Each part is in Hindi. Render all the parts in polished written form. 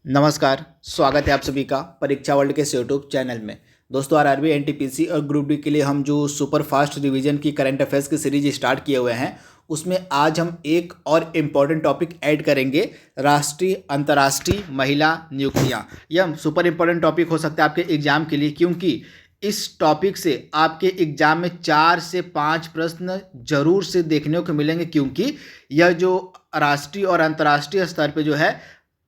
नमस्कार, स्वागत है आप सभी का परीक्षा वर्ल्ड के इस यूट्यूब चैनल में। दोस्तों आरआरबी एनटीपीसी और ग्रुप डी के लिए हम जो सुपर फास्ट रिवीजन की करंट अफेयर्स की सीरीज स्टार्ट किए हुए हैं, उसमें आज हम एक और इम्पॉर्टेंट टॉपिक ऐड करेंगे, राष्ट्रीय अंतर्राष्ट्रीय महिला नियुक्तियाँ। यह सुपर इम्पॉर्टेंट टॉपिक हो सकता है आपके एग्जाम के लिए, क्योंकि इस टॉपिक से आपके एग्जाम में 4 से 5 प्रश्न जरूर से देखने को मिलेंगे, क्योंकि यह जो राष्ट्रीय और अंतर्राष्ट्रीय स्तर पे जो है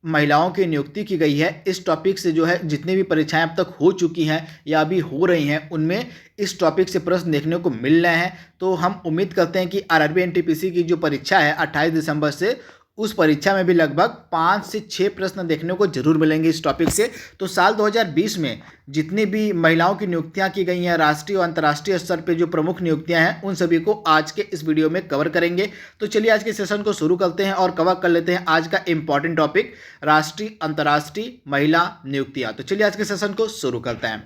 महिलाओं की नियुक्ति की गई है, इस टॉपिक से जो है जितनी भी परीक्षाएं अब तक हो चुकी हैं या अभी हो रही हैं, उनमें इस टॉपिक से प्रश्न देखने को मिल रहे हैं। तो हम उम्मीद करते हैं कि आरआरबी एनटीपीसी की जो परीक्षा है 28 दिसंबर से, उस परीक्षा में भी लगभग 5 से 6 प्रश्न देखने को जरूर मिलेंगे इस टॉपिक से। तो साल 2020 में जितनी भी महिलाओं की नियुक्तियां की गई हैं राष्ट्रीय और अंतर्राष्ट्रीय स्तर पे, जो प्रमुख नियुक्तियां हैं, उन सभी को आज के इस वीडियो में कवर करेंगे। तो चलिए आज के सेशन को शुरू करते हैं और कवर कर लेते हैं आज का इंपॉर्टेंट टॉपिक, राष्ट्रीय अंतर्राष्ट्रीय महिला नियुक्तियां। तो चलिए आज के सेशन को शुरू करते हैं।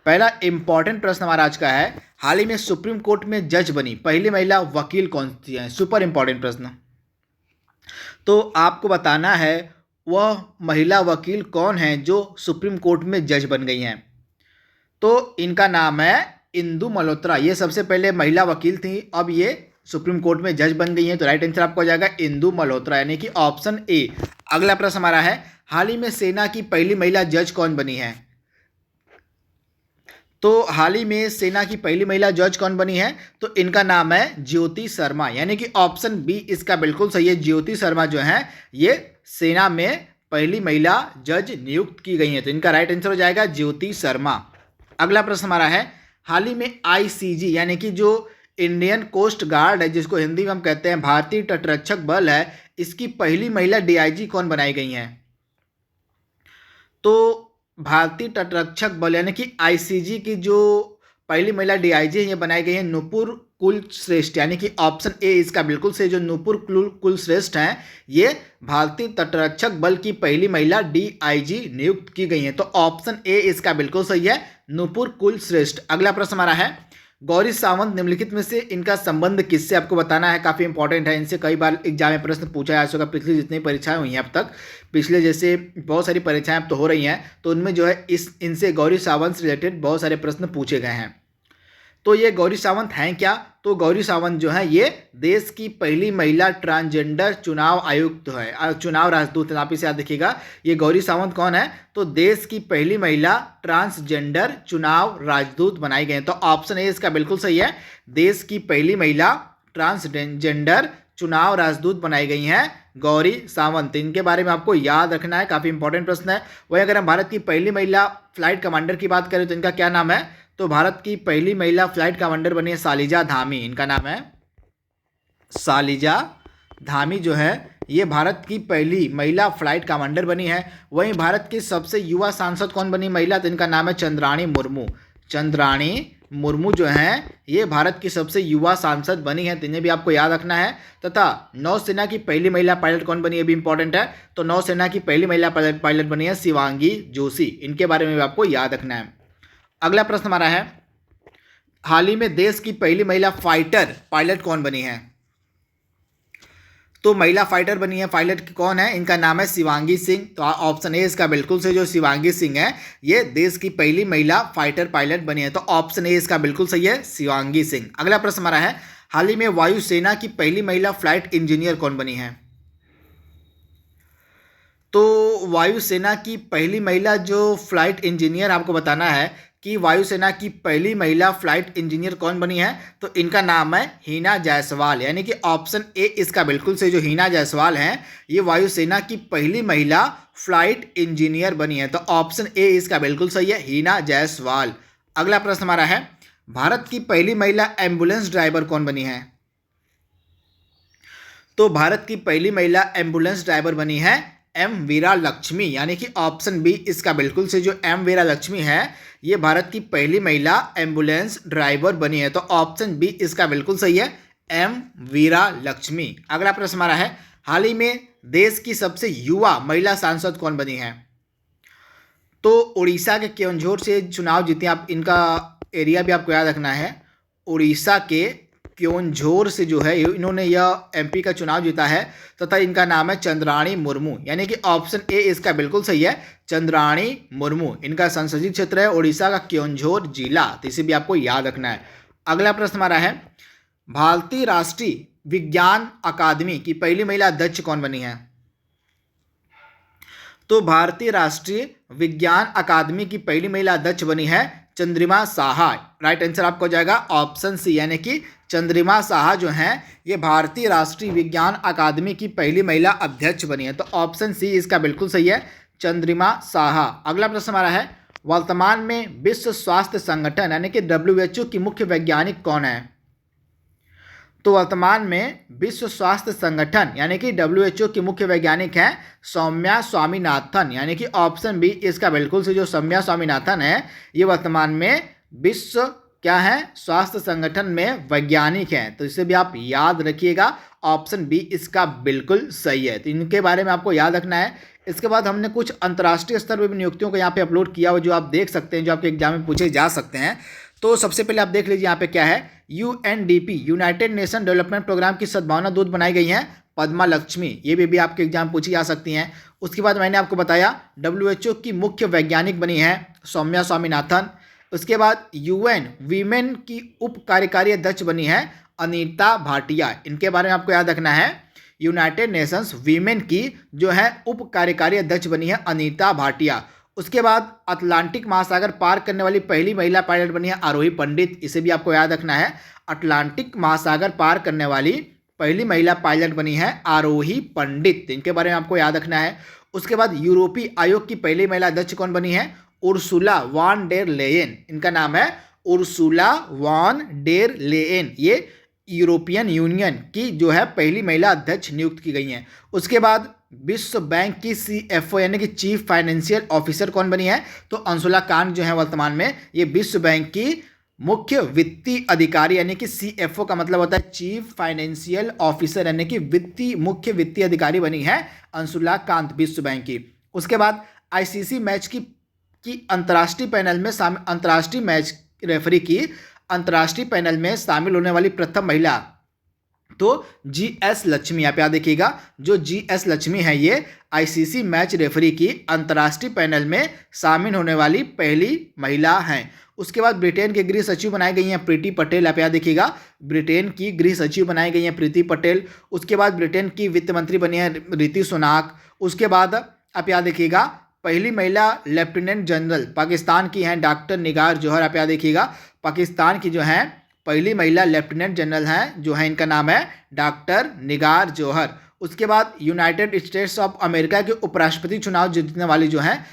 पहला इंपॉर्टेंट प्रश्न हमारा आज का है, हाल ही में सुप्रीम कोर्ट में जज बनी पहली महिला वकील कौन सी है? सुपर इंपॉर्टेंट प्रश्न। तो आपको बताना है वह महिला वकील कौन है जो सुप्रीम कोर्ट में जज बन गई हैं। तो इनका नाम है इंदु मल्होत्रा। ये सबसे पहले महिला वकील थी, अब ये सुप्रीम कोर्ट में जज बन गई हैं। तो राइट आंसर आपको हो जाएगा इंदु मल्होत्रा, यानी कि ऑप्शन ए। अगला प्रश्न हमारा है, हाल ही में सेना की पहली महिला जज कौन बनी है? तो हाल ही में सेना की पहली महिला जज कौन बनी है? तो इनका नाम है ज्योति शर्मा, यानी कि ऑप्शन बी इसका बिल्कुल सही है। ज्योति शर्मा जो है ये सेना में पहली महिला जज नियुक्त की गई है, तो इनका राइट आंसर हो जाएगा ज्योति शर्मा। अगला प्रश्न हमारा है, हाल ही में आईसीजी यानी कि जो इंडियन कोस्ट गार्ड है, जिसको हिंदी में हम कहते हैं भारतीय तटरक्षक बल है, इसकी पहली महिला डीआईजी कौन बनाई गई हैं? तो भारतीय तटरक्षक बल यानी कि आईसीजी की जो पहली महिला डीआईजी है, ये बनाई गई है नुपुर कुलश्रेष्ठ, यानी कि ऑप्शन ए इसका बिल्कुल सही। जो नुपुर कुलश्रेष्ठ हैं, ये भारतीय तटरक्षक बल की पहली महिला डीआईजी नियुक्त की गई हैं। तो ऑप्शन ए इसका बिल्कुल सही है, नुपुर कुलश्रेष्ठ। अगला प्रश्न हमारा है, गौरी सावंत निम्नलिखित में से इनका संबंध किससे? आपको बताना है, काफ़ी इंपॉर्टेंट है। इनसे कई बार एग्जाम में प्रश्न पूछा जा चुका, पिछली जितनी परीक्षाएं हुई हैं अब तक, पिछले जैसे बहुत सारी परीक्षाएं अब तो हो रही हैं, तो उनमें जो है इनसे गौरी सावंत से रिलेटेड बहुत सारे प्रश्न पूछे गए हैं। तो ये गौरी सावंत हैं क्या? तो गौरी सावंत जो है ये देश की पहली महिला ट्रांसजेंडर चुनाव आयुक्त है, चुनाव राजदूत है। आप इसे याद रखिएगा, ये गौरी सावंत कौन है? तो देश की पहली महिला ट्रांसजेंडर चुनाव राजदूत बनाई गई। तो ऑप्शन ए इसका बिल्कुल सही है, देश की पहली महिला ट्रांसजेंडर चुनाव राजदूत बनाई गई हैं गौरी सावंत। इनके बारे में आपको याद रखना है, काफ़ी इंपॉर्टेंट प्रश्न है। वहीं अगर हम भारत की पहली महिला फ्लाइट कमांडर की बात करें तो इनका क्या नाम है? तो भारत की पहली महिला फ्लाइट कमांडर बनी है सालिजा धामी। इनका नाम है सालिजा धामी, जो है ये भारत की पहली महिला फ्लाइट कमांडर बनी है। वहीं भारत की सबसे युवा सांसद कौन बनी महिला? तो इनका नाम है चंद्राणी मुर्मू। चंद्राणी मुर्मू जो हैं ये भारत की सबसे युवा सांसद बनी है, तो इन्हें भी आपको याद रखना है। तथा नौसेना की पहली महिला पायलट कौन बनी है, भी इंपॉर्टेंट है। तो नौसेना की पहली महिला पायलट बनी है शिवांगी जोशी। इनके बारे में भी आपको याद रखना है। अगला प्रश्न हमारा है, हाल ही में देश की पहली महिला फाइटर पायलट कौन बनी है? तो महिला फाइटर बनी है पायलट कौन है? इनका नाम है शिवांगी सिंह। तो ऑप्शन ए इसका बिल्कुल से, जो शिवांगी सिंह है ये देश की पहली महिला फाइटर पायलट बनी है। तो ऑप्शन ए इसका बिल्कुल सही है, शिवांगी सिंह। अगला प्रश्न हमारा है, हाल ही में वायुसेना की पहली महिला फ्लाइट इंजीनियर कौन बनी है? तो वायुसेना की पहली महिला जो फ्लाइट इंजीनियर, आपको बताना है कि वायुसेना की पहली महिला फ्लाइट इंजीनियर कौन बनी है? तो इनका नाम है हीना जायसवाल, यानी कि ऑप्शन ए इसका बिल्कुल सही। जो हीना जायसवाल हैं ये वायुसेना की पहली महिला फ्लाइट इंजीनियर बनी है। तो ऑप्शन ए इसका बिल्कुल सही है, हीना जायसवाल। अगला प्रश्न हमारा है, भारत की पहली महिला एम्बुलेंस ड्राइवर कौन बनी है? तो भारत की पहली महिला एम्बुलेंस ड्राइवर बनी है एम वीरा लक्ष्मी, यानी कि ऑप्शन बी इसका बिल्कुल से। जो एम वीरा लक्ष्मी है ये भारत की पहली महिला एम्बुलेंस ड्राइवर बनी है। तो ऑप्शन बी इसका बिल्कुल सही है, एम वीरा लक्ष्मी। अगला प्रश्न हमारा है, हाल ही में देश की सबसे युवा महिला सांसद कौन बनी है? तो उड़ीसा के केवंझोर से चुनाव जीते आप, इनका एरिया भी आपको याद रखना है। उड़ीसा के क्योंझोर से जो है इन्होंने यह एमपी का चुनाव जीता है तथा इनका नाम है चंद्राणी मुर्मू, यानी कि ऑप्शन ए इसका बिल्कुल सही है, चंद्राणी मुर्मू। इनका संसदीय क्षेत्र है उड़ीसा का क्योंझोर जिला, तो इसे भी आपको याद रखना है। अगला प्रश्न हमारा है, भारतीय राष्ट्रीय विज्ञान अकादमी की पहली महिला अध्यक्ष कौन बनी है? तो भारतीय राष्ट्रीय विज्ञान अकादमी की पहली महिला अध्यक्ष बनी है चंद्रिमा साहा। राइट आंसर आपको हो जाएगा ऑप्शन सी, यानी कि चंद्रिमा साहा जो हैं ये भारतीय राष्ट्रीय विज्ञान अकादमी की पहली महिला अध्यक्ष बनी है। तो ऑप्शन सी इसका बिल्कुल सही है, चंद्रिमा साहा। अगला प्रश्न हमारा है, वर्तमान में विश्व स्वास्थ्य संगठन यानी कि WHO की मुख्य वैज्ञानिक कौन है? तो वर्तमान में विश्व स्वास्थ्य संगठन यानी कि WHO की मुख्य वैज्ञानिक हैं सौम्या स्वामीनाथन, यानी कि ऑप्शन बी इसका बिल्कुल से जो सौम्या स्वामीनाथन है ये वर्तमान में विश्व क्या है स्वास्थ्य संगठन में वैज्ञानिक हैं। तो इसे भी आप याद रखिएगा, ऑप्शन बी इसका बिल्कुल सही है। तो इनके बारे में आपको याद रखना है। इसके बाद हमने कुछ अंतर्राष्ट्रीय स्तर पर भी नियुक्तियों को यहाँ पे अपलोड किया हुआ जो आप देख सकते हैं, जो आपके एग्जाम में पूछे जा सकते हैं। तो सबसे पहले आप देख लीजिए यहाँ पे क्या है, UNDP united nation development programme की सद्भावना दूत बनाई गई हैं पद्मा लक्ष्मी, ये भी आपके एग्जाम पूछी जा सकती हैं। उसके बाद मैंने आपको बताया WHO की मुख्य वैज्ञानिक बनी है सौम्या स्वामीनाथन। उसके बाद UN वीमेन की उप कार्यकारी अध्यक्ष बनी है अनीता भाटिया, इनके बारे में आपको याद रखना है। यूनाइटेड नेशंस वीमेन की जो है उप कार्यकारी अध्यक्ष बनी है अनीता भाटिया। उसके बाद अटलांटिक महासागर पार करने वाली पहली महिला पायलट बनी है आरोही पंडित, इसे भी आपको याद रखना है। अटलांटिक महासागर पार करने वाली पहली महिला पायलट बनी है आरोही पंडित, इनके बारे में आपको याद रखना है। उसके बाद यूरोपीय आयोग की पहली महिला अध्यक्ष कौन बनी है? उर्सुला वॉन डेर लेयन, इनका नाम है उर्सुला वॉन डेर लेयन, ये यूरोपियन यूनियन की जो है पहली महिला अध्यक्ष नियुक्त की गई हैं। उसके बाद विश्व बैंक की CFO यानी कि चीफ फाइनेंशियल ऑफिसर कौन बनी है? तो अंशुला कांत जो है वर्तमान में ये विश्व बैंक की मुख्य वित्तीय अधिकारी यानी कि CFO का मतलब होता है चीफ फाइनेंशियल ऑफिसर यानी कि मुख्य वित्तीय अधिकारी बनी है अंशुला कांत विश्व बैंक की। उसके बाद ICC मैच की अंतर्राष्ट्रीय पैनल में अंतर्राष्ट्रीय मैच रेफरी की अंतर्राष्ट्रीय पैनल में शामिल होने वाली प्रथम महिला तो GS लक्ष्मी, यहाँ पे याद देखिएगा जो GS लक्ष्मी है ये ICC मैच रेफरी की अंतर्राष्ट्रीय पैनल में शामिल होने वाली पहली महिला हैं। उसके बाद ब्रिटेन के गृह सचिव बनाई गई हैं प्रीति पटेल, आप याद देखिएगा ब्रिटेन की गृह सचिव बनाई गई हैं प्रीति पटेल। उसके बाद ब्रिटेन की वित्त मंत्री बनी है ऋतु सुनाक। उसके बाद आप याद देखिएगा पहली महिला लेफ्टिनेंट जनरल पाकिस्तान की हैं डॉक्टर निगार जौहर, आप याद देखिएगा पाकिस्तान की जो हैं पहली महिला लेफ्टिनेंट जनरल हैं जो है इनका नाम है डॉक्टर निगार जौहर। उसके बाद यूनाइटेड स्टेट्स ऑफ अमेरिका के उपराष्ट्रपति चुनाव जीतने वाली जो हैं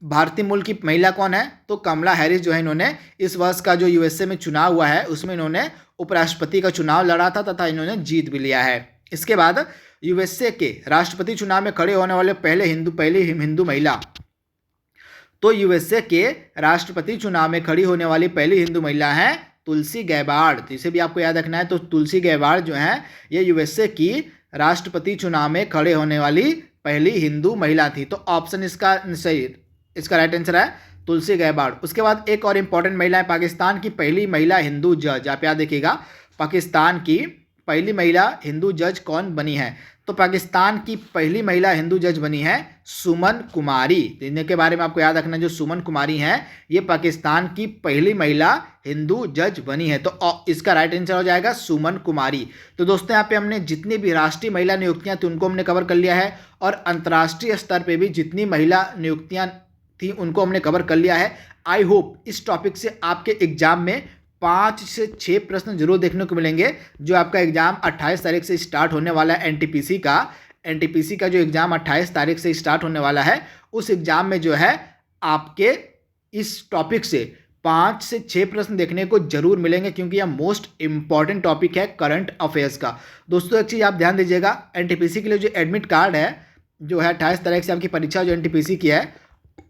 भारतीय मूल की महिला कौन है? तो कमला हैरिस जो है इन्होंने इस वर्ष का जो USA में चुनाव हुआ है उसमें इन्होंने उपराष्ट्रपति का चुनाव लड़ा था तथा इन्होंने जीत भी लिया है। इसके बाद USA के राष्ट्रपति चुनाव में खड़े होने वाले पहली हिंदू महिला तो USA के राष्ट्रपति चुनाव में खड़ी होने वाली पहली हिंदू महिला है तुलसी गैबार्ड, तो इसे भी आपको याद रखना है। तो तुलसी गैबार्ड जो है ये USA की राष्ट्रपति चुनाव में खड़े होने वाली पहली हिंदू महिला थी। तो ऑप्शन इसका सही, इसका राइट आंसर है तुलसी गैबार्ड। उसके बाद एक और इंपॉर्टेंट महिला है पाकिस्तान की पहली महिला हिंदू जज, आप याद देखिएगा पाकिस्तान की पहली महिला हिंदू जज कौन बनी है? तो पाकिस्तान की पहली महिला हिंदू जज बनी है सुमन कुमारी, तो इनके बारे में आपको याद रखना जो सुमन कुमारी हैं ये पाकिस्तान की पहली महिला हिंदू जज बनी है। तो इसका राइट आंसर हो जाएगा सुमन कुमारी। तो दोस्तों यहाँ पे हमने जितनी भी राष्ट्रीय महिला नियुक्तियां थी उनको हमने कवर कर लिया है और अंतर्राष्ट्रीय स्तर पर भी जितनी महिला नियुक्तियां थी उनको हमने कवर कर लिया है। आई होप इस टॉपिक से आपके एग्जाम में 5 से 6 प्रश्न जरूर देखने को मिलेंगे। जो आपका एग्जाम 28 तारीख से स्टार्ट होने वाला है एनटीपीसी का जो एग्जाम 28 तारीख से स्टार्ट होने वाला है उस एग्जाम में जो है आपके इस टॉपिक से 5 से 6 प्रश्न देखने को जरूर मिलेंगे क्योंकि यह मोस्ट इंपॉर्टेंट टॉपिक है करंट अफेयर्स का। दोस्तों एक चीज़ आप ध्यान दीजिएगा, एनटीपीसी के लिए जो एडमिट कार्ड है जो है 28 तारीख से आपकी परीक्षा जो एनटीपीसी की है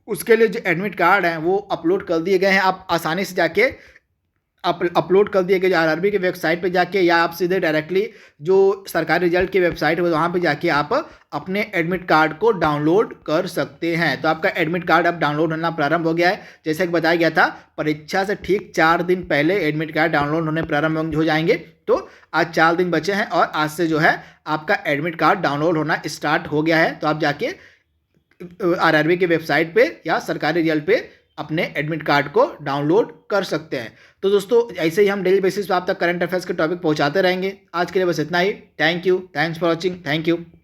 उसके लिए जो एडमिट कार्ड है वो अपलोड कर दिए गए हैं। आप आसानी से जाके अपलोड कर दिए गए जो आरआरबी की वेबसाइट पे जाके, या आप सीधे डायरेक्टली जो सरकारी रिजल्ट की वेबसाइट है वहाँ पे जाके आप अपने एडमिट कार्ड को डाउनलोड कर सकते हैं। तो आपका एडमिट कार्ड अब डाउनलोड होना प्रारंभ हो गया है। जैसे कि बताया गया था, परीक्षा से ठीक 4 दिन पहले एडमिट कार्ड डाउनलोड होने प्रारंभ हो जाएंगे। तो आज 4 दिन बचे हैं और आज से जो है आपका एडमिट कार्ड डाउनलोड होना स्टार्ट हो गया है। तो आप जाके आरआरबी की वेबसाइट पे या सरकारी रिजल्ट पे अपने एडमिट कार्ड को डाउनलोड कर सकते हैं। तो दोस्तों ऐसे ही हम डेली बेसिस पे आप तक करंट अफेयर्स के टॉपिक पहुंचाते रहेंगे। आज के लिए बस इतना ही। Thank you, thanks for watching, thank you.